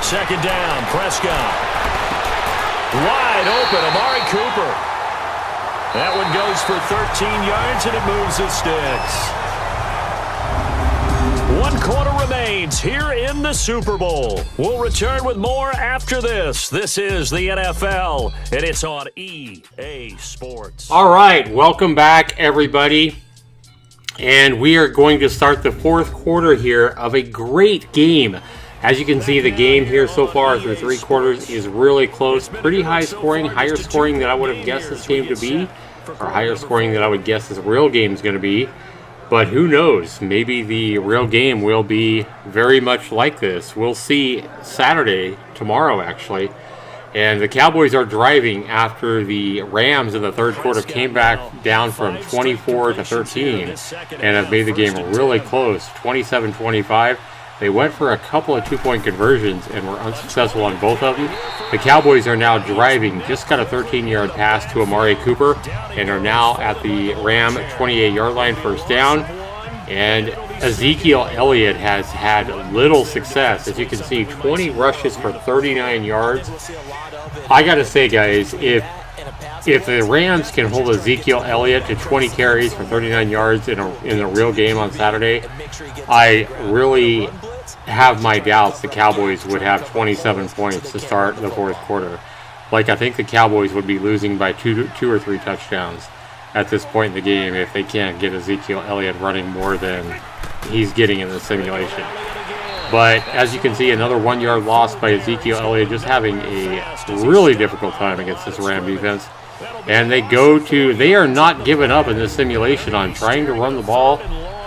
Second down, Prescott. Wide open, Amari Cooper. That one goes for 13 yards, and it moves the sticks. 1 quarter remains here in the Super Bowl. We'll return with more after this. This is the NFL, and it's on EA Sports. All right, welcome back, everybody. And we are going to start the fourth quarter here of a great game. As you can see, the game here so far through 3 quarters is really close. Pretty high scoring, higher scoring than I would have guessed this game to be, or higher scoring than I would guess this real game is going to be. But who knows? Maybe the real game will be very much like this. We'll see Saturday, tomorrow actually. And the Cowboys are driving after the Rams in the third quarter came back down from 24 to 13 and have made the game really close, 27-25. They went for a couple of 2-point conversions and were unsuccessful on both of them. The Cowboys are now driving, just got a 13-yard pass to Amari Cooper, and are now at the Ram 28-yard line, first down. And Ezekiel Elliott has had little success. As you can see, 20 rushes for 39 yards. I got to say, guys, if the Rams can hold Ezekiel Elliott to 20 carries for 39 yards in a real game on Saturday, I really have my doubts the Cowboys would have 27 points to start the fourth quarter. Like, I think the Cowboys would be losing by two or three touchdowns at this point in the game if they can't get Ezekiel Elliott running more than he's getting in the simulation. But as you can see, another 1-yard loss by Ezekiel Elliott, just having a really difficult time against this Ram defense. And they are not giving up in this simulation on trying to run the ball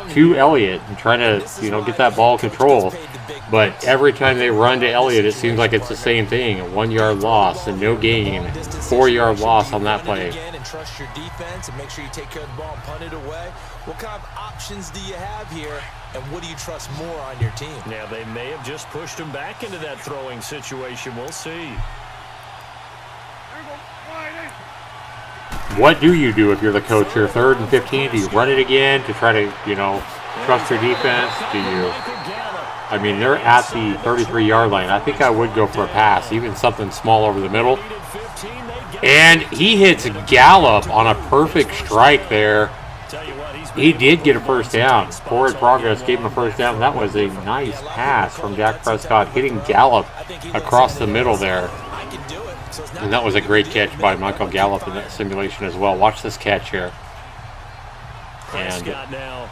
to Elliott and trying to, get that ball control. But every time they run to Elliott, it seems like it's the same thing. A 1-yard loss and no gain. 4-yard loss on that play. Trust your defense and make sure you take care of the ball and punt it away. What kind of options do you have here, and what do you trust more on your team? Now, they may have just pushed him back into that throwing situation. We'll see. What do you do if you're the coach here? 3rd and 15, do you run it again to try to, trust your defense? They're at the 33-yard line. I think I would go for a pass, even something small over the middle. And he hits Gallup on a perfect strike there. He did get a first down. Forward progress gave him a first down. That was a nice pass from Dak Prescott, hitting Gallup across the middle there. And that was a great catch by Michael Gallup in that simulation as well. Watch this catch here. And that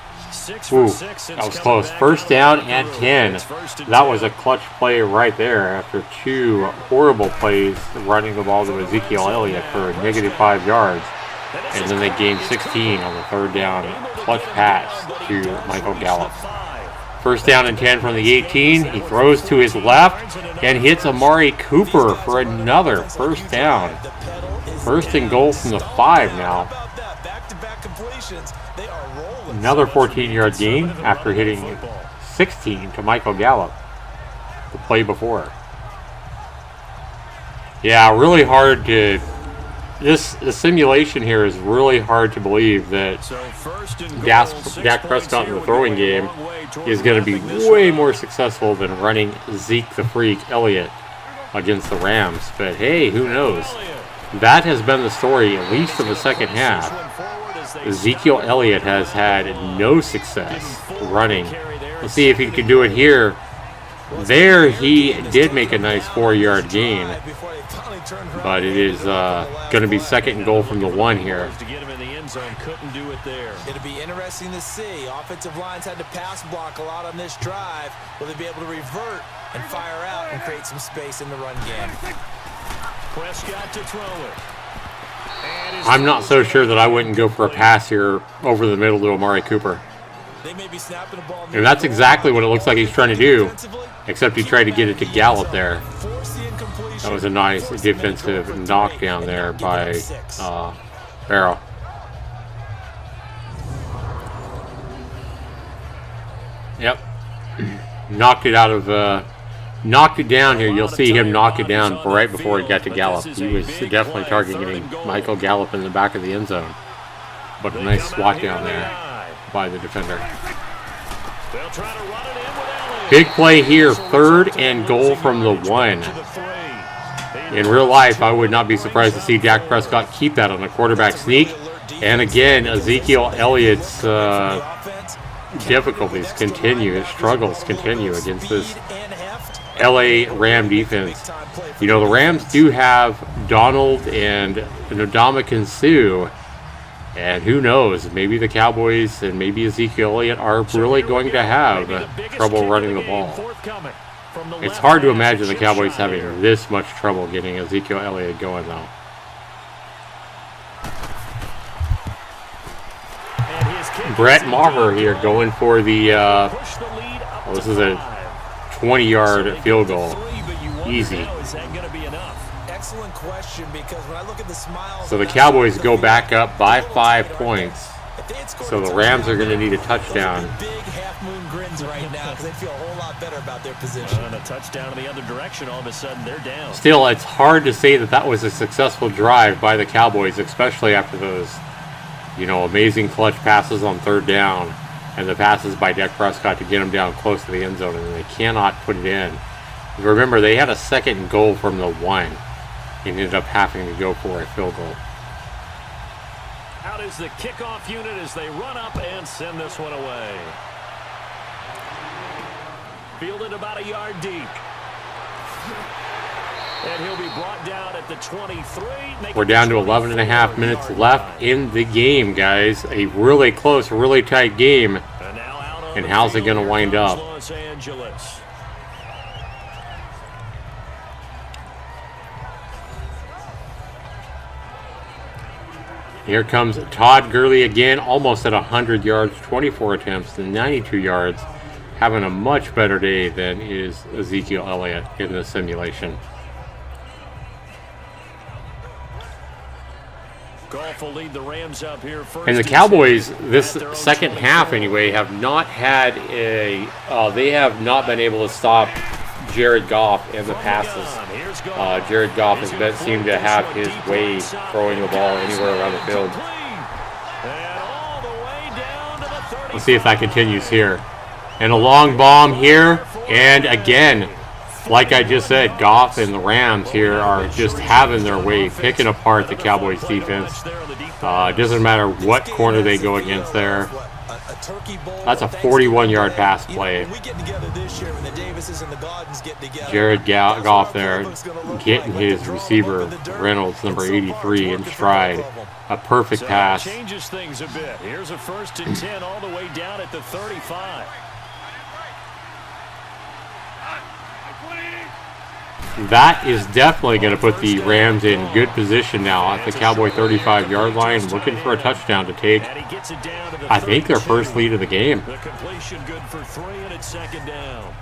was close. First down and 10. That was a clutch play right there after 2 horrible plays running the ball to Ezekiel Elliott for -5 yards. And then they gained 16 on the 3rd down clutch pass to Michael Gallup. First down and 10 from the 18. He throws to his left and hits Amari Cooper for another first down. First and goal from the 5 now. Another 14-yard gain after hitting 16 to Michael Gallup the play before. Yeah, really hard to... The simulation here is really hard to believe that Dak Prescott in the throwing game is going to be way more successful than running Zeke the Freak Elliott against the Rams. But hey, who knows? That has been the story, at least for the second half. Ezekiel Elliott has had no success running. Let's see if he can do it here. There he did make a nice 4-yard gain. But it is going to be 2nd and goal from the 1 here. It'll be interesting to see. Offensive lines had to pass block a lot on this drive. Will they be able to revert and fire out and create some space in the run game? Prescott to throw it. I'm not so sure that I wouldn't go for a pass here over the middle to Amari Cooper. And that's exactly what it looks like he's trying to do, except he tried to get it to Gallup there. That was a nice defensive knockdown there by Barrow. Yep. Knocked it down here. You'll see him knock it down right before he got to Gallup. He was definitely targeting Michael Gallup in the back of the end zone. But a nice swat down there by the defender. They'll try to run it in with Elliott. Big play here, 3rd and goal from the 1. In real life, I would not be surprised to see Dak Prescott keep that on a quarterback sneak. And again, Ezekiel Elliott's difficulties continue, his struggles continue against this LA Ram defense. You know, the Rams do have Donald and Ndamukong Suh, and who knows, maybe the Cowboys and maybe Ezekiel Elliott are really going to have trouble running the ball. It's hard to imagine the Cowboys having this much trouble getting Ezekiel Elliott going, though. Brett Maher here going for the, well, this is a 20-yard field goal. Easy. Excellent question, because when I look at the smiles, so the Cowboys go back up by 5 points. So the Rams are going to need a touchdown. big half-moon grins right now because they feel a whole lot better about their position. And a touchdown in the other direction, all of a sudden they're down. Still, it's hard to say that that was a successful drive by the Cowboys, especially after those, you know, amazing clutch passes on 3rd down and the passes by Dak Prescott to get them down close to the end zone, and they cannot put it in. Remember, they had a 2nd and goal from the 1 and ended up having to go for a field goal. Out is the kickoff unit as they run up and send this one away. Fielded about a yard deep. And he'll be brought down at the 23. We're down to 11 and a half minutes left in the game, guys. A really close, really tight game. And how's it going to wind up? Los Angeles. Here comes Todd Gurley again, almost at 100 yards, 24 attempts and 92 yards. Having a much better day than is Ezekiel Elliott in the simulation. Goff will lead the Rams up here first. And the Cowboys, this second half anyway, have not had they have not been able to stop Jared Goff and the passes. Jared Goff has seemed to have his way throwing the ball anywhere around the field. Let's see if that continues here. And a long bomb here. And again, like I just said, Goff and the Rams here are just having their way, picking apart the Cowboys defense. It doesn't matter what corner they go against there. That's a 41-yard pass play. Jared Goff there getting his receiver, Reynolds, number 83, in stride. A perfect pass. Changes things a bit. Here's a 1st and 10 all the way down at the 35. That is definitely going to put the Rams in good position now at the Cowboy 35-yard line, looking for a touchdown to take, I think, their first lead of the game. The completion good for 3, and it's 2nd down.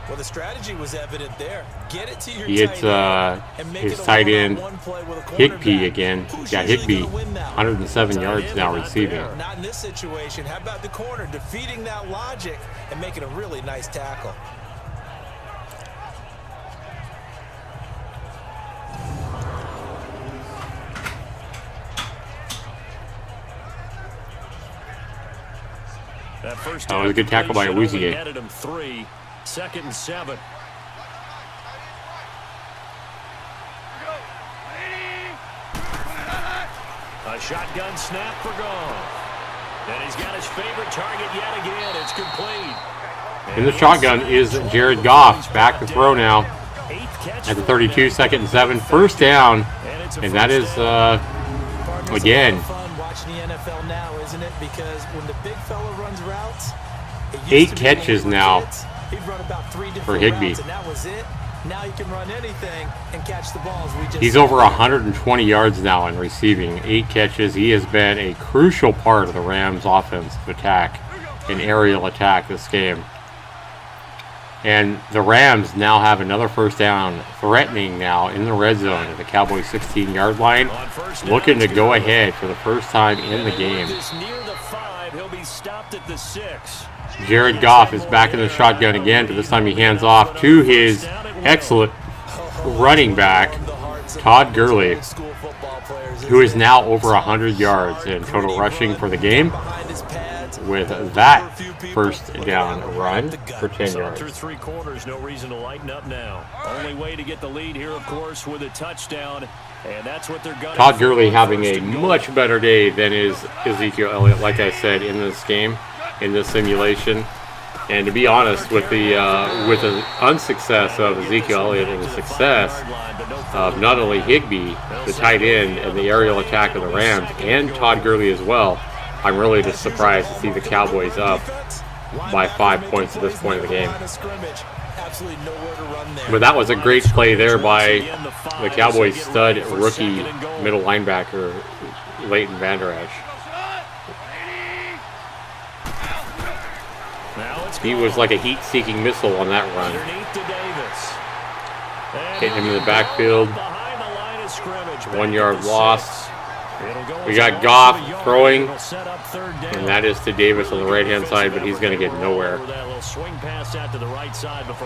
Well, the strategy was evident there. Get it to your He hits his tight end, Higbee again. Yeah, Higbee, 107 yards now receiving. Not in this situation. How about the corner defeating that logic and making a really nice tackle? That was a good tackle by Awuzie. 2nd and 7. A shotgun snap for Goff. And he's got his favorite target yet again. It's complete. In the shotgun is Jared Goff. Back to throw now at the 32, 2nd and 7. First down. And that is, again, watching the NFL now, isn't it? Because when the big fella runs routes, 8 catches now for Higbee. And that was it. Now you can run anything and catch the balls. He's over 120 yards now in receiving. 8 catches. He has been a crucial part of the Rams' offensive attack, an aerial attack this game. And the Rams now have another first down, threatening now in the red zone at the Cowboys 16-yard line, looking to go ahead for the first time in the game. Jared Goff is back in the shotgun again, but this time he hands off to his excellent running back, Todd Gurley, who is now over 100 yards in total rushing for the game. with that first down run for 10 yards. Through 3 quarters, no reason to lighten up now. Only way to get the lead here, of course, with a touchdown, and that's what they're gunning. Todd Gurley having a much better day than is Ezekiel Elliott, like I said, in this game, in this simulation. And to be honest, with the unsuccess of Ezekiel Elliott and the success of not only Higbee, the tight end, and the aerial attack of the Rams, and Todd Gurley as well, I'm really just surprised to see the Cowboys up by 5 points at this point in the game. But that was a great play there by the Cowboys stud rookie middle linebacker, Leighton Vander Esch. He was like a heat-seeking missile on that run. Hitting him in the backfield. 1 yard loss. We got Goff throwing, and that is to Davis on the right-hand side, but he's going to get nowhere.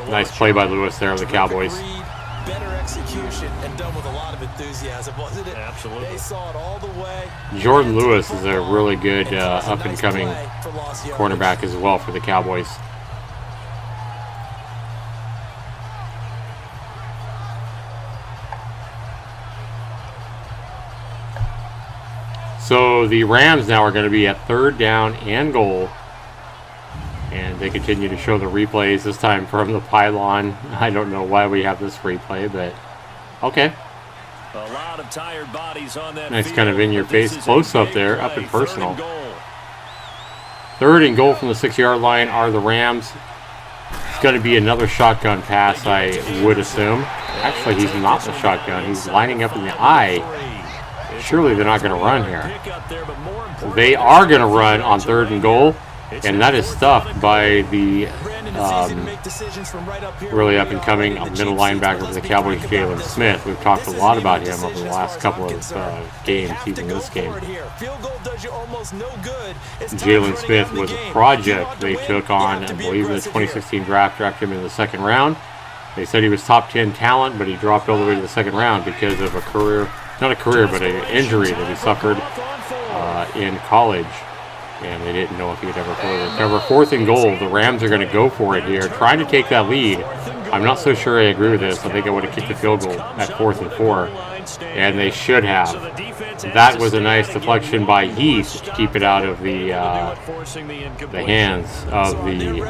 Nice play by Lewis there on the Cowboys. Better execution and done with a lot of enthusiasm, wasn't it? Absolutely. They saw it all the way. Jordan Lewis is a really good up-and-coming cornerback as well for the Cowboys. So the Rams now are going to be at 3rd down and goal. And they continue to show the replays, this time from the pylon. I don't know why we have this replay, but okay. A lot of tired bodies on that nice field, kind of in-your-face close-up there, up and personal. 3rd and goal from the 6-yard line are the Rams. It's going to be another shotgun pass, I would assume. Actually, he's not the shotgun. He's lining up in the eye. Surely they're not going to run here. They are going to run on 3rd and goal. And that is stuffed by the really up-and-coming middle linebacker for the Cowboys, Jalen Smith. We've talked a lot about him over the last couple of games, even this game. Jalen Smith was a project they took on, I believe, in the 2016 draft, drafted him in the 2nd round. They said he was top 10 talent, but he dropped all the way to the 2nd round because of but an injury that he suffered in college. And they didn't know if he'd ever fully recover. 4th and goal. The Rams are going to go for it here, trying to take that lead. I'm not so sure I agree with this. I think I would have kicked the field goal at 4th and 4. And they should have. That was a nice deflection by Heath to keep it out of the hands of the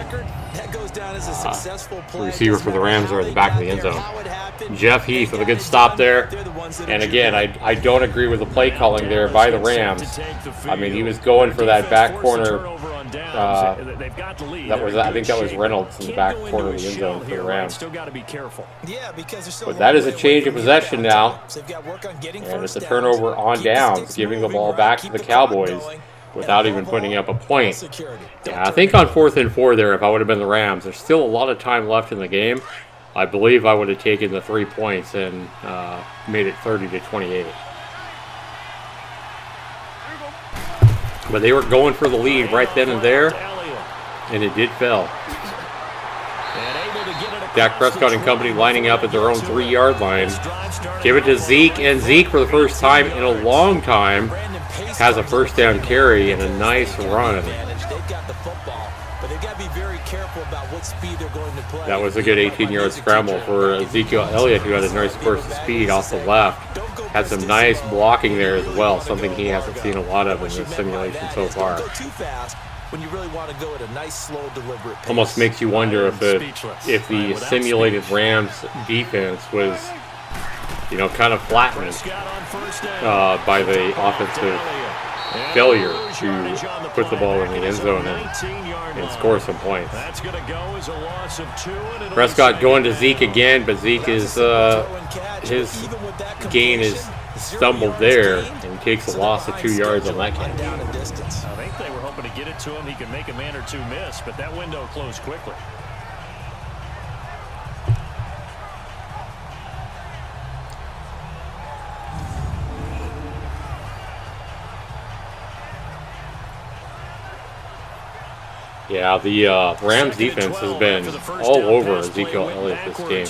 receiver for the Rams, or the back of the end zone. Jeff Heath with a good stop there. And again, I don't agree with the play calling there by the Rams. I mean, he was going for that back corner. I think that was Reynolds in the back corner of the end zone for the Rams. But that is a change of possession now. And it's a turnover on downs, giving the ball back to the Cowboys without even putting up a point. Yeah, I think on 4th and 4 there, if I would have been the Rams, there's still a lot of time left in the game. I believe I would have taken the 3 points and made it 30-28. But they were going for the lead right then and there, and it did fail. Dak Prescott and company lining up at their own 3-yard line. Give it to Zeke, and Zeke, for the first time in a long time, has a first down carry and a nice run. That was a good 18-yard scramble for Ezekiel Elliott, who had a nice burst of speed off the left. Had some nice blocking there as well, something he hasn't seen a lot of in this simulation so far. Almost makes you wonder if the simulated Rams defense was, kind of flattened by the offensive failure to put the ball in the end zone and score some points. Prescott going to Zeke again, but Zeke is his gain is stumbled there and takes a loss of 2 yards on that catch. I think they were hoping to get it to him. He could make a man or two miss, but that window closed quickly. Yeah, the Rams defense has been all over Ezekiel Elliott this game,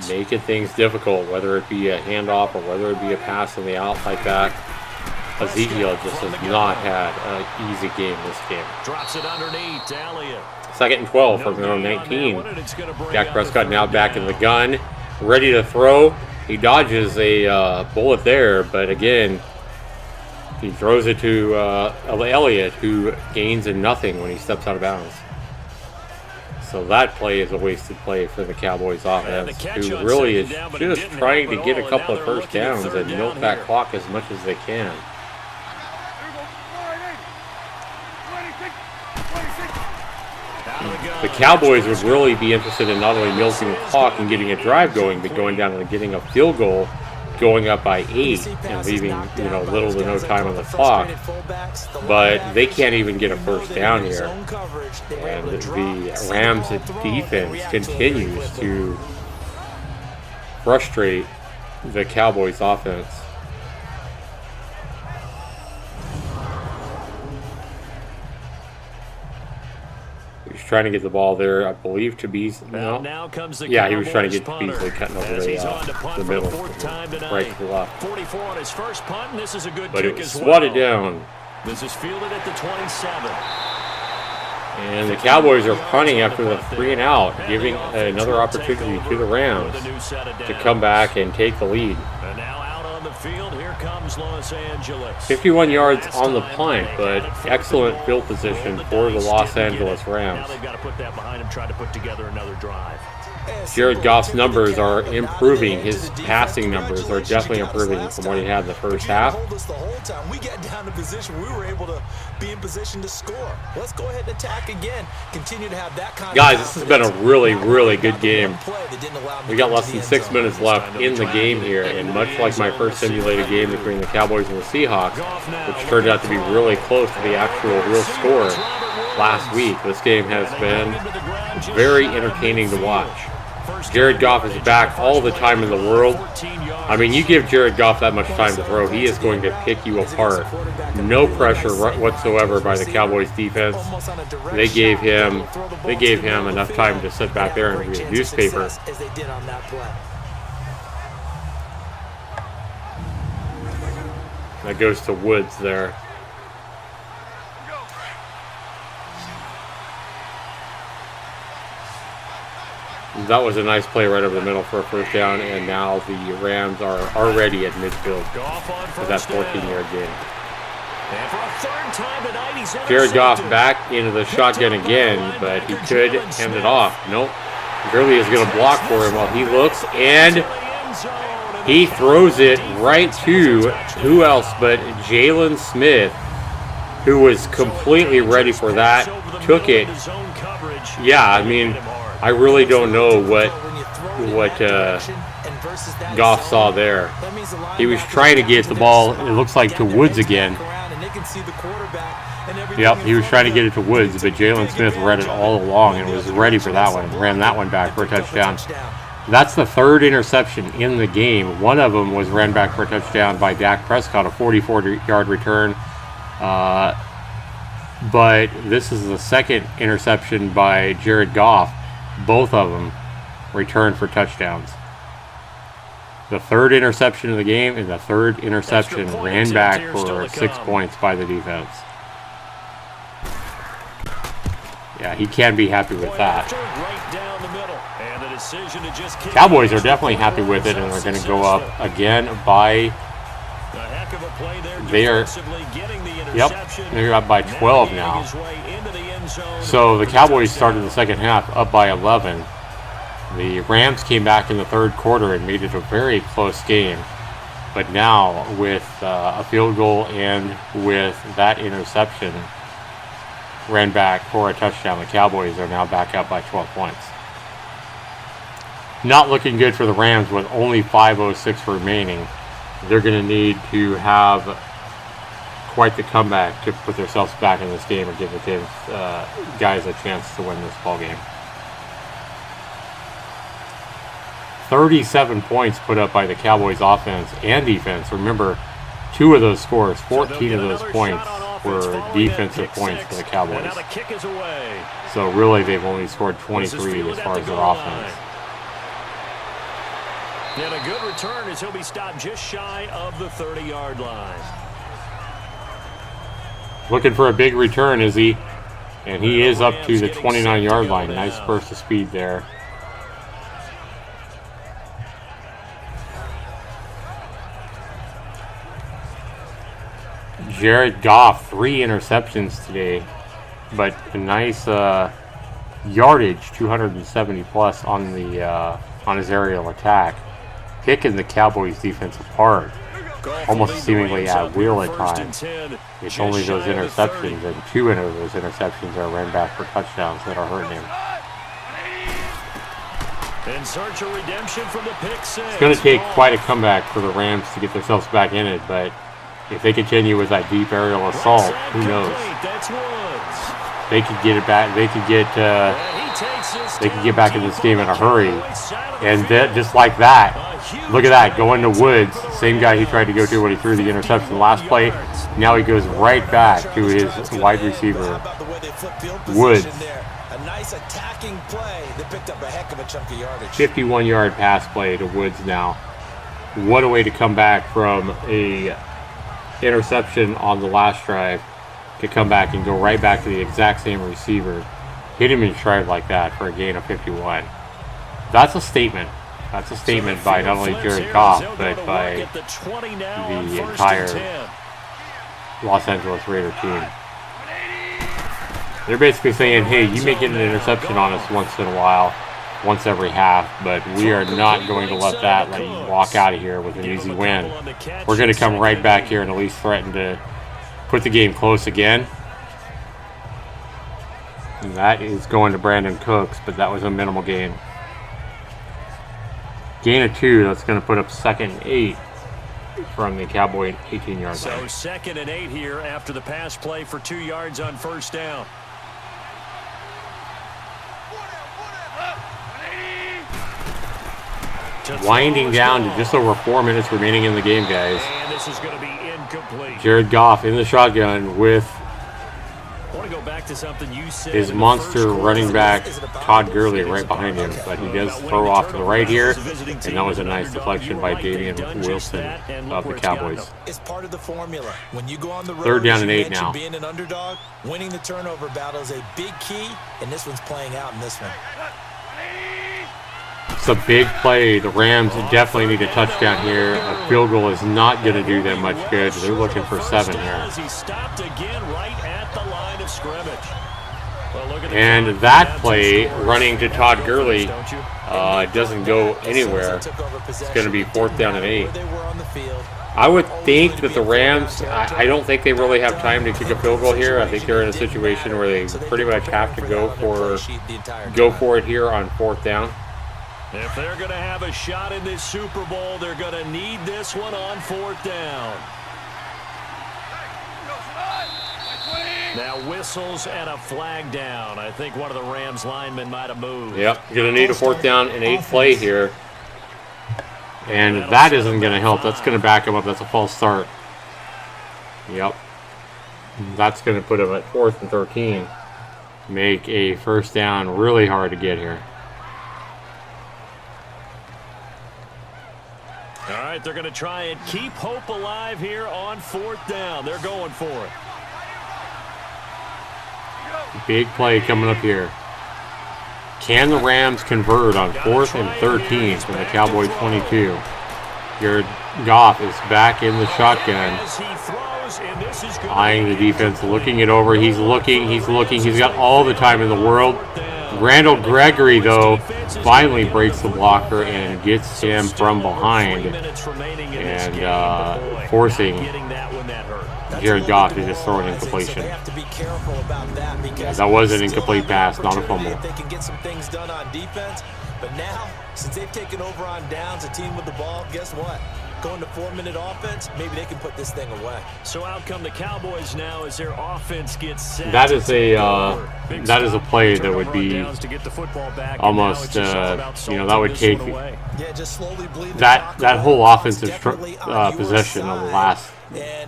making things difficult, whether it be a handoff or whether it be a pass in the out like that. Ezekiel just has not had an easy game this game. Drops it underneath to Elliott. 2nd and 12 from their own 19. Dak Prescott now back in the gun, ready to throw. He dodges a bullet there, but again, he throws it to Elliott, who gains in nothing when he steps out of bounds. So that play is a wasted play for the Cowboys offense, who really is just trying to get a couple of first downs and milk that clock as much as they can. The Cowboys would really be interested in not only milking the clock and getting a drive going, but going down and getting a field goal, going up by 8 and leaving, little to no time on the clock. But they can't even get a first down here. And the Rams' defense continues to frustrate the Cowboys' offense. Trying to get the ball there, I believe, to Beasley. No. Yeah, he was trying to get to Beasley, cutting over the middle, right to the left. 44 on his first punt, and this is a good but kick it was as swatted well. down. This is fielded at the 27. And the Cowboys are punting after the 3 and out, giving another opportunity to the Rams to come back and take the lead. And now out on the field, here comes Los Angeles. 51 yards on the punt, but excellent field position for the Los Angeles Rams. Now they've got to put that behind him, try to put together another drive. Jared Goff's numbers are improving. His passing numbers are definitely improving from what he had in the first half. We got down to position. We were able to be in position to score. Let's go ahead and attack again. Continue to have that kind of guys, this has been a really, really good game. We got less than 6 minutes left in the game here, and much like my first simulated game between the Cowboys and the Seahawks, which turned out to be really close to the actual real score last week, this game has been very entertaining to watch. Jared Goff is back all the time in the world. I mean, you give Jared Goff that much time to throw, he is going to pick you apart. No pressure whatsoever by the Cowboys defense. They gave him enough time to sit back there and read a newspaper. That goes to Woods there. That was a nice play right over the middle for a first down, and now the Rams are already at midfield for that 14-yard gain. Jared Goff back into the shotgun again, but he could hand it off. Nope. Gurley is going to block for him while he looks, and he throws it right to who else but Jalen Smith, who was completely ready for that, took it. Yeah, I mean, I really don't know what Goff saw there. He was trying to get the ball, it looks like, to Woods again. Yep, he was trying to get it to Woods, but Jalen Smith read it all along and was ready for that one. Ran that one back for a touchdown. That's the third interception in the game. One of them was ran back for a touchdown by Dak Prescott, a 44-yard return. But this is the second interception by Jared Goff. Both of them returned for touchdowns. The third interception of the game and the third interception ran back for 6 points by the defense. Yeah, he can be happy with that. Cowboys are definitely happy with it, and they're going to go up again by... They're up by 12 now. So the Cowboys started the second half up by 11. The Rams came back in the third quarter and made it a very close game. But now, with a field goal and with that interception ran back for a touchdown, the Cowboys are now back up by 12 points. Not looking good for the Rams with only 5:06 remaining. They're going to need to have quite the comeback to put themselves back in this game and give the guys a chance to win this ball game. 37 points put up by the Cowboys offense and defense. Remember, 2 of those scores, 14 of those points were defensive points for the Cowboys. So really they've only scored 23 as far as their offense. And a good return as he'll be stopped just shy of the 30-yard line. Looking for a big return, is he? And he is up to the 29-yard line. Nice burst of speed there. Jared Goff, 3 interceptions today, but a nice yardage, 270 plus on the on his aerial attack, picking the Cowboys defense apart, almost seemingly at will at times. It's only those interceptions, and 2 of those interceptions are ran back for touchdowns that are hurting him. In search of redemption from the pick six. It's going to take quite a comeback for the Rams to get themselves back in it, but if they continue with that deep aerial assault, who knows? They could get it back. They could get back in this game in a hurry, and just like that, look at that, going to Woods, same guy he tried to go to when he threw the interception last play. Now he goes right back to his wide receiver, Woods. A nice attacking play that picked up a heck of a chunk of yardage. 51-yard pass play to Woods now. What a way to come back from a interception on the last drive to come back and go right back to the exact same receiver. Hit him in stride like that for a gain of 51. That's a statement. That's a statement by not only Jared Goff, but by the entire Los Angeles Raider team. They're basically saying, hey, you may get an interception on us once in a while, once every half, but we are not going to let you walk out of here with an easy win. We're going to come right back here and at least threaten to put the game close again. And that is going to Brandon Cooks, but that was a minimal gain. Gain of 2, that's going to put up 2nd and 8 from the Cowboy 18-yard line. So 2nd and 8 here after the pass play for 2 yards on first down. Winding down to just over 4 minutes remaining in the game, guys. And this is going to be incomplete. Jared Goff in the shotgun with I want to go back to something you said. his monster running back, Todd Gurley, right behind him. But he does throw off to the right here, and that was a nice deflection by Davian Wilson of the Cowboys. It's part of the formula. When you go on the road, 3rd down and 8 now. Being an underdog, winning the turnover battle is a big key, and this one's playing out in this one. It's a big play. The Rams definitely need a touchdown here. A field goal is not going to do them much good. They're looking for 7 here. And that play, running to Todd Gurley, doesn't go anywhere. It's going to be 4th down and 8. I would think that the Rams, I don't think they really have time to kick a field goal here. I think they're in a situation where they pretty much have to go for it here on 4th down. If they're going to have a shot in this Super Bowl, they're going to need this one on 4th down. Now whistles and a flag down. I think one of the Rams linemen might have moved. Yep, you're going to need a 4th down and 8 play here. And that isn't going to help. That's going to back him up. That's a false start. Yep. That's going to put him at 4th and 13. Make a 1st down really hard to get here. All right, they're going to try and keep hope alive here on 4th down. They're going for it. Big play coming up here. Can the Rams convert on 4th and 13 from the Cowboy 22? Jared Goff is back in the shotgun. Eyeing the defense, looking it over. He's looking. He's got all the time in the world. Randall Gregory, though, finally breaks the blocker and gets him from behind and forcing Jared Goff to just throw an incompletion. That was an incomplete pass, not a fumble. They can get some things done on defense, but now, since they've taken over on downs, a team with the ball, guess what? Going to 4-minute offense, maybe they can put this thing away. So out come the Cowboys now as their offense gets set. That is a play that would be almost that would take that whole offensive possession of the last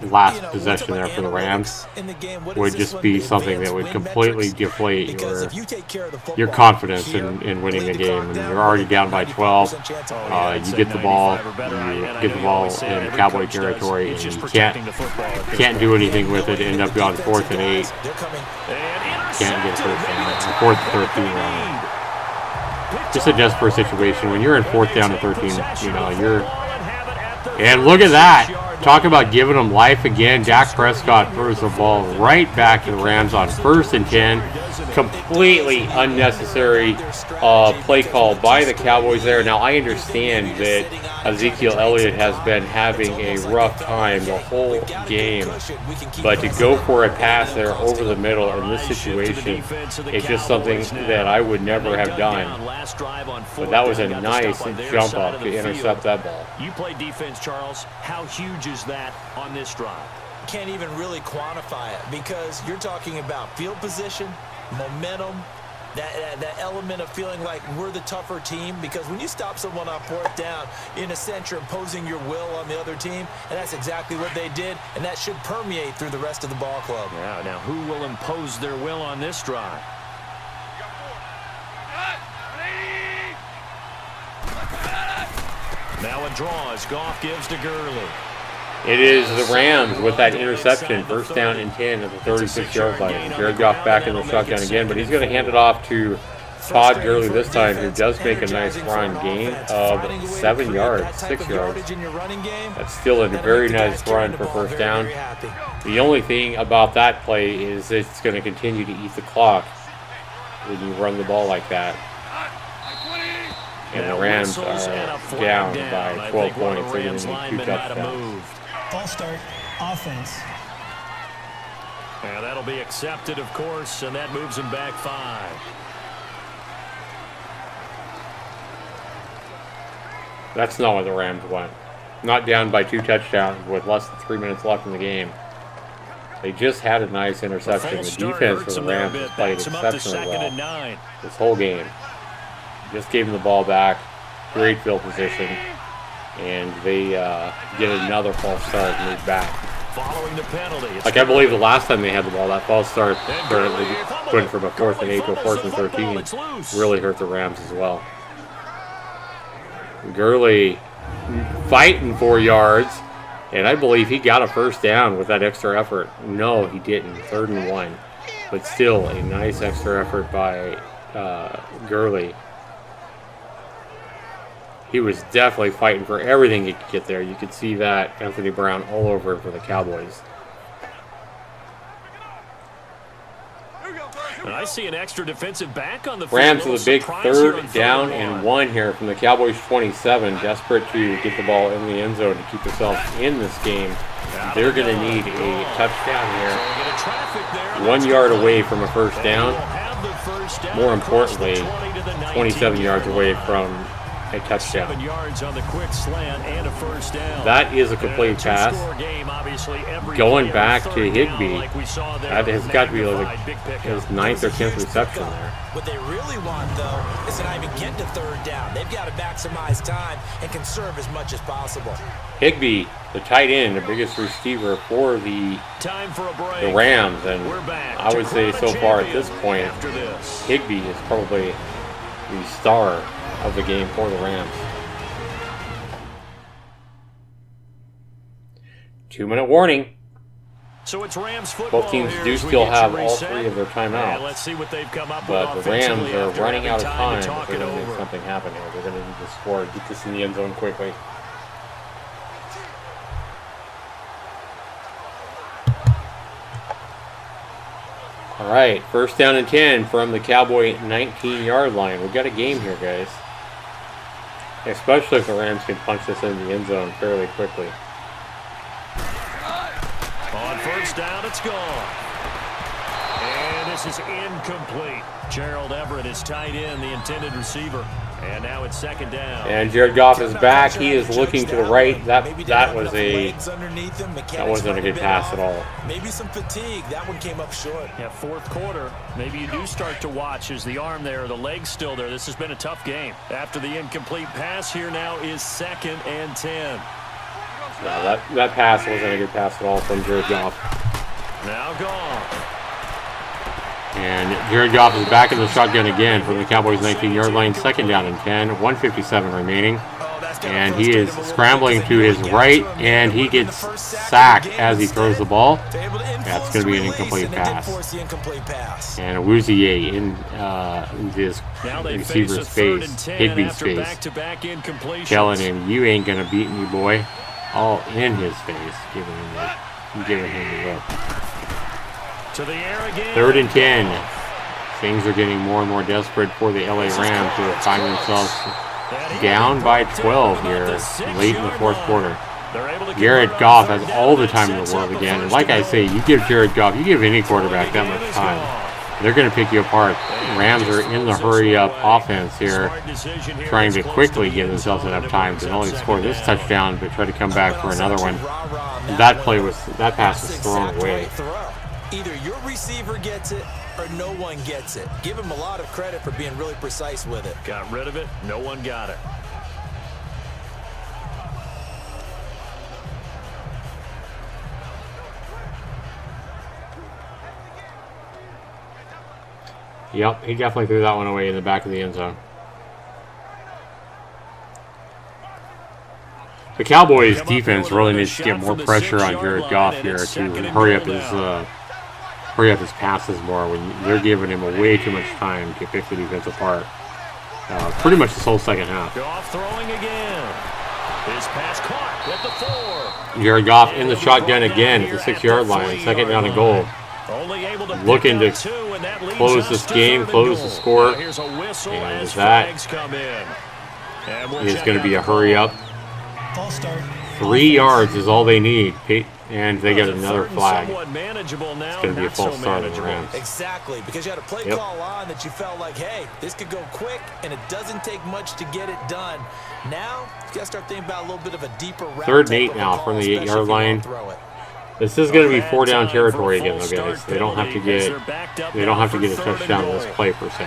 last possession there for the Rams would just be something that would completely deflate your confidence in winning a game. And you're already down by 12. You get the ball in Cowboy territory, and you can't do anything with it. End up on 4th and 8. Can't get first down. 4th and 13 round. Just a desperate situation. When you're in 4th down and 13, you know, and look at that. Talk about giving them life again. Dak Prescott throws the ball right back to the Rams on 1st and 10. Completely unnecessary play call by the Cowboys there. Now, I understand that Ezekiel Elliott has been having a rough time the whole game. But to go for a pass there over the middle in this situation is just something that I would never have done. But that was a nice jump up to intercept that ball. You play defense, Charles. How huge is that on this drive? Can't even really quantify it because you're talking about field position, momentum, that element of feeling like we're the tougher team, because when you stop someone on 4th down, in a sense you're imposing your will on the other team, and that's exactly what they did, and that should permeate through the rest of the ball club. Yeah, now who will impose their will on this drive? Now a draw as Goff gives to Gurley. It is the Rams with that interception. 1st down and 10 at the 36-yard line. Jared Goff back in the shotgun again, but he's going to hand it off to Todd Gurley this time, who does make a nice run. Gain of 7 yards, 6 yards. That's still a very nice run for 1st down. The only thing about that play is it's going to continue to eat the clock when you run the ball like that. And the Rams are down by 12 points. They're going to need 2 touchdowns. False start, offense. Yeah, that'll be accepted, of course, and that moves him back 5. That's not where the Rams went. Not down by 2 touchdowns with less than 3 minutes left in the game. They just had a nice interception. The defense for the Rams has played exceptionally well this whole game. Just gave him the ball back. Great field position. And they get another false start and move back. Following the penalty. Like, I believe the last time they had the ball, that false start went from a 4th and 8 to a 4th and 13. Really hurt the Rams as well. Gurley fighting 4 yards. And I believe he got a 1st down with that extra effort. No, he didn't. 3rd and 1. But still, a nice extra effort by Gurley. He was definitely fighting for everything he could get there. You could see that Anthony Brown all over for the Cowboys. And I see an extra defensive back on the field. Rams with a big 3rd down and 1 here from the Cowboys 27. Desperate to get the ball in the end zone to keep themselves in this game. They're going to need a touchdown here. 1 yard away from a 1st down. More importantly, 27 yards away from a touchdown. 7 yards on the quick slant and a 1st down. That is a complete pass. Going back to Higbee. That has got to be like his 9th or 10th reception there. What they really want, though, is to not even get to 3rd down. They've got to maximize time and conserve as much as possible. Higbee, the tight end, the biggest receiver for the Rams, and I would say so far at this point, Higbee is probably the star of the game for the Rams. 2-minute warning. So it's Rams football. Both teams do still have all 3 of their timeouts. Let's see what they've come up but with the Rams are running out of time. If They're going to make something happen here. They're going to need to score, get this in the end zone quickly. All right, 1st down and 10 from the Cowboy 19-yard line. We've got a game here, guys. Especially if the Rams can punch this in the end zone fairly quickly. On 1st down, it's gone. And this is incomplete. Gerald Everett is tight end, the intended receiver. And now it's 2nd down. And Jared Goff is back. He is looking to the right. That wasn't a good pass at all. Maybe some fatigue. That one came up short. Yeah, 4th quarter. Maybe you do start to watch as the arm there, the leg's still there. This has been a tough game. After the incomplete pass, here now is 2nd and 10. No, that pass wasn't a good pass at all from Jared Goff. Now gone. And Jared Goff is back in the shotgun again from the Cowboys' 19-yard line. 2nd down and 10. 1:57 remaining. And he is scrambling to his right, and he gets sacked as he throws the ball. That's going to be an incomplete pass. And Awuzie in this receiver's face, Higbee's face, telling him, "You ain't going to beat me, boy." All in his face, giving him the look. To the air again. 3rd and 10. Things are getting more and more desperate for the LA Rams, who find themselves down by 12 here late in the 4th quarter. Jared Goff has all the time in the world again. And like I say, you give Jared Goff, you give any quarterback that much time, they're going to pick you apart. Rams are in the hurry-up offense here, trying to quickly give themselves enough time to not only score this touchdown, but try to come back for another one. That pass was thrown away. Either your receiver gets it or no one gets it. Give him a lot of credit for being really precise with it. Got rid of it. No one got it. Yep, he definitely threw that one away in the back of the end zone. The Cowboys' defense really needs to get more pressure on Jared Goff here to hurry up his passes more when they're giving him way too much time to pick the defense apart. Pretty much this whole second half. Goff throwing again. His pass caught at the 4. Jared Goff in the shotgun again at the 6-yard line. 2nd down and goal. Looking to close this game, close the score. And that is going to be a hurry up. 3 yards is all they need. And they got another flag. It's going to be a false start on the Rams. Exactly, because you had a play call on that you felt like, hey, this could go quick, and it doesn't take much to get it done. Now, you got to start thinking about a little bit of a deeper route. 3rd and 8 now from the 8-yard line. This is going to be 4-down territory again, though, guys. They don't have to get a touchdown on this play per se.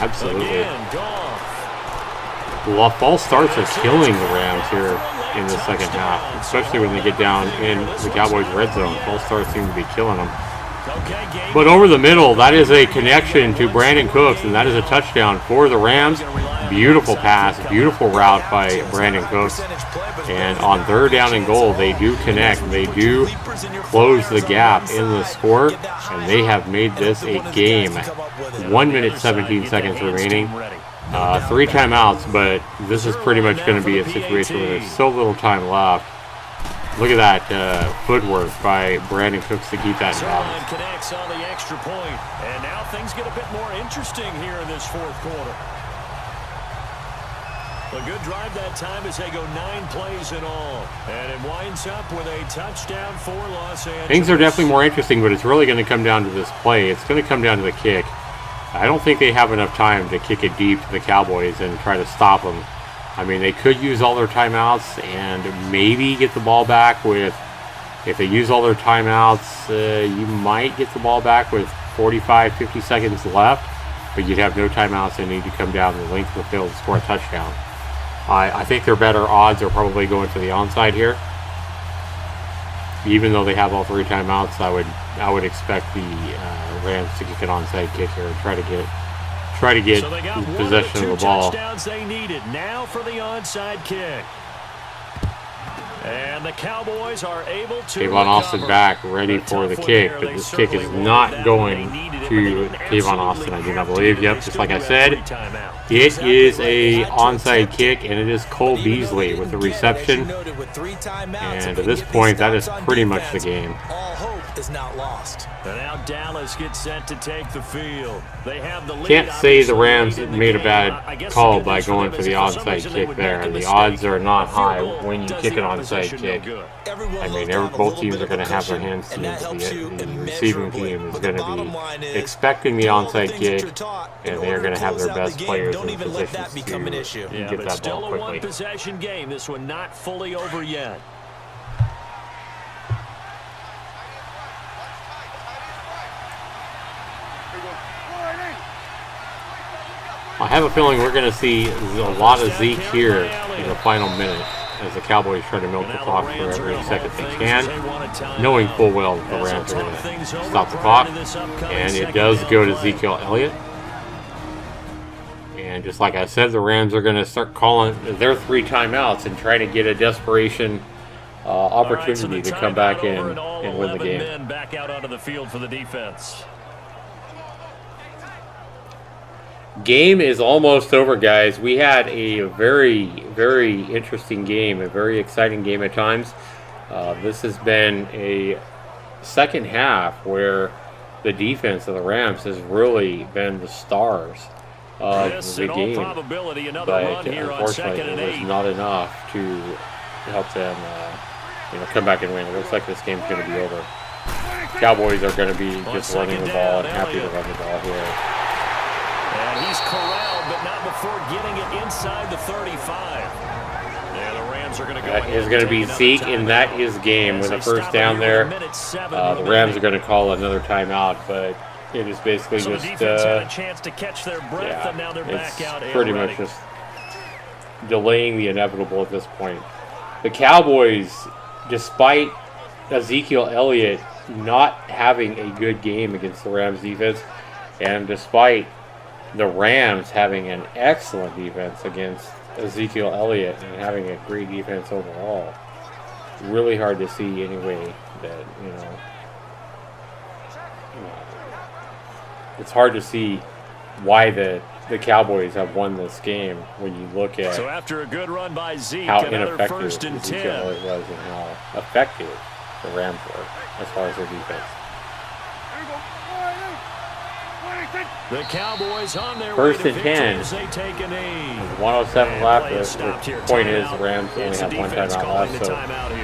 Absolutely. Well, false starts are killing the Rams here in the second half, especially when they get down in the Cowboys' red zone. False starts seem to be killing them. But over the middle, that is a connection to Brandon Cooks, and that is a touchdown for the Rams. Beautiful pass, beautiful route by Brandon Cooks. And on 3rd down and goal, they do connect. They do close the gap in the score, and they have made this a game. 1 minute, 17 seconds remaining. 3 timeouts, but this is pretty much going to be a situation where there's so little time left. Look at that footwork by Brandon Cooks to keep that in balance. Connects on the extra point, and now things get a bit more interesting here in this 4th quarter. A good drive that time as they go 9 plays in all, and it winds up with a touchdown for Los Angeles. Things are definitely more interesting, but it's really going to come down to this play. It's going to come down to the kick. I don't think they have enough time to kick it deep to the Cowboys and try to stop them. I mean, they could use all their timeouts and maybe get the ball back with, if they use all their timeouts, you might get the ball back with 45, 50 seconds left, but you'd have no timeouts and need to come down the length of the field and score a touchdown. I think their better odds are probably going for the onside here. Even though they have all 3 timeouts, I would expect the Rams to kick an onside kick here and try to get possession of the ball. They needed now for the onside kick. And the Cowboys are able to Tavon Austin back, ready for the kick, but this kick is not going to Tavon Austin, I do not believe. Yep, just like I said, it is a onside kick, and it is Cole Beasley with the reception. And at this point, that is pretty much the game. Is not lost. And now Dallas gets set to take the field. They have the lead. Can't say the Rams made a bad call by going for the onside kick there. And the odds are not high when you kick an onside kick. I mean, both teams are going to have their hands teams. The receiving team is going to be expecting the onside kick, and they are going to have their best players in positions to get that ball quickly. One possession game. This one not fully over yet. I have a feeling we're going to see a lot of Zeke here in the final minute as the Cowboys try to milk the clock for every second they can, knowing full well the Rams are going to stop the clock. And it does go to Ezekiel Elliott. And just like I said, the Rams are going to start calling their 3 timeouts and try to get a desperation opportunity to come back in and win the game. Back out onto the field for the defense. Game is almost over, guys. We had a very, very interesting game, a very exciting game at times. This has been a second half where the defense of the Rams has really been the stars of the game. But unfortunately, it was not enough to help them come back and win. It looks like this game's going to be over. Cowboys are going to be just running the ball and happy to run the ball here. And he's corralled, but not before getting it inside the 35. Yeah, the Rams are going to go. That is going to be Zeke, and that is game with a first down there. The Rams are going to call another timeout, but it is basically so just a chance to catch their breath, and now they're back out. Pretty much just delaying the inevitable at this point. The Cowboys, despite Ezekiel Elliott not having a good game against the Rams defense, and despite the Rams having an excellent defense against Ezekiel Elliott and having a great defense overall, really hard to see anyway that, it's hard to see why the Cowboys have won this game when you look at so after a good run by Zeke, how ineffective Ezekiel Elliott was and how effective the Rams were as far as their defense. The Cowboys on their First way and to 10. They take a knee. 107 left. The point is the Rams only have one timeout left, so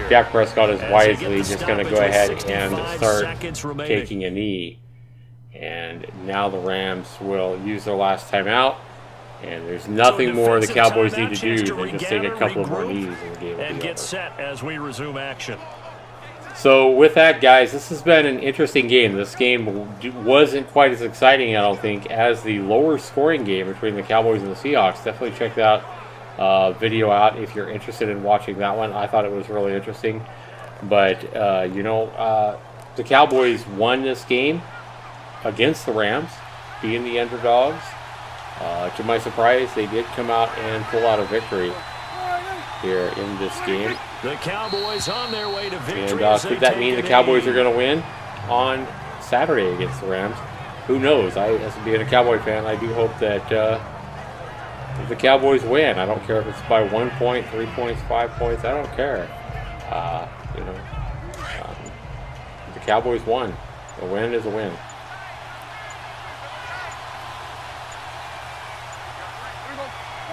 Dak Prescott is wisely just going to go ahead and start taking a knee. And now the Rams will use their last timeout. And there's nothing more the Cowboys need to do than just take a couple of more knees and the game will be over. Get set as we resume action. So with that, guys, this has been an interesting game. This game wasn't quite as exciting, I don't think, as the lower scoring game between the Cowboys and the Seahawks. Definitely check that video out if you're interested in watching that one. I thought it was really interesting. But, the Cowboys won this game against the Rams, being the underdogs. To my surprise, they did come out and pull out a victory here in this game. The Cowboys on their way to victory. And could that mean the Cowboys are going to win on Saturday against the Rams? Who knows? As being a Cowboy fan, I do hope that the Cowboys win. I don't care if it's by 1 point, 3 points, 5 points. I don't care. The Cowboys won. A win is a win.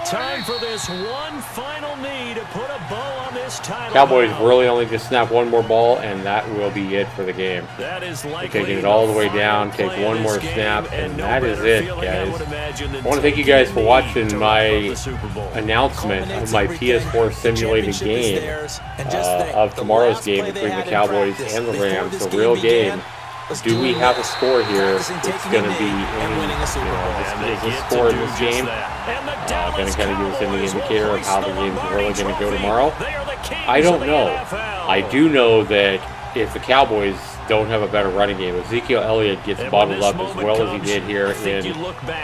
Time for this one final knee to put a bow on this title. Cowboys really only just snap one more ball, and that will be it for the game. That is likely. Taking it all the way down, take one more snap, and that is it, guys. I want to thank you guys for watching my announcement of my PS4 simulated game of tomorrow's game between the Cowboys and the Rams, the real game. Do we have a score here? It's going to be the score in this game. Going to kind of give us an indicator of how the game's really going to go tomorrow. I don't know. I do know that if the Cowboys don't have a better running game, Ezekiel Elliott gets bottled up as well as he did here in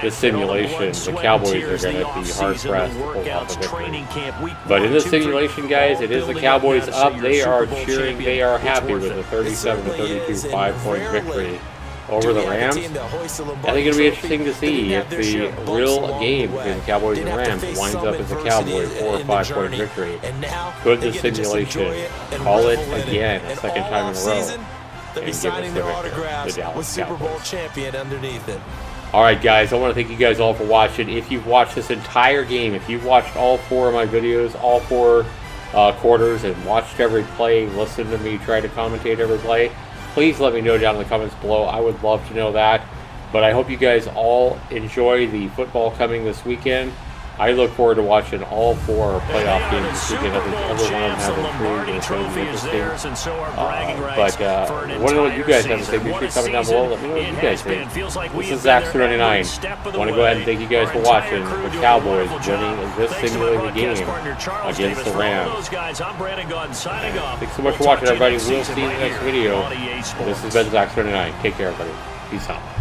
the simulation, the Cowboys are going to be hard-pressed to pull off a victory. But in the simulation, guys, it is the Cowboys up. They are cheering. They are happy with a 37-32 5-point victory over the Rams. I think it'll be interesting to see if the real game between the Cowboys and Rams winds up as a Cowboy 4 or 5 point victory. Could the simulation call it again a second time in a row and give us the victory, the Dallas Cowboys? Alright guys, I want to thank you guys all for watching. If you've watched this entire game, if you've watched all 4 of my videos, all 4 quarters, and watched every play, listened to me try to commentate every play, please let me know down in the comments below. I would love to know that. But I hope you guys all enjoy the football coming this weekend. I look forward to watching all 4 playoff games this weekend. I think every one of them has intrigued and it's going to be interesting. But I want to know what you guys have to say. Be sure to comment down below. Let me know what you guys think. This is Zaxtorian 99. I want to go ahead and thank you guys for watching the Cowboys winning this simulated game against the Rams. Thanks so much for watching, everybody. We'll see you in the next video. This has been Zaxtorian 99. Take care, everybody. Peace out.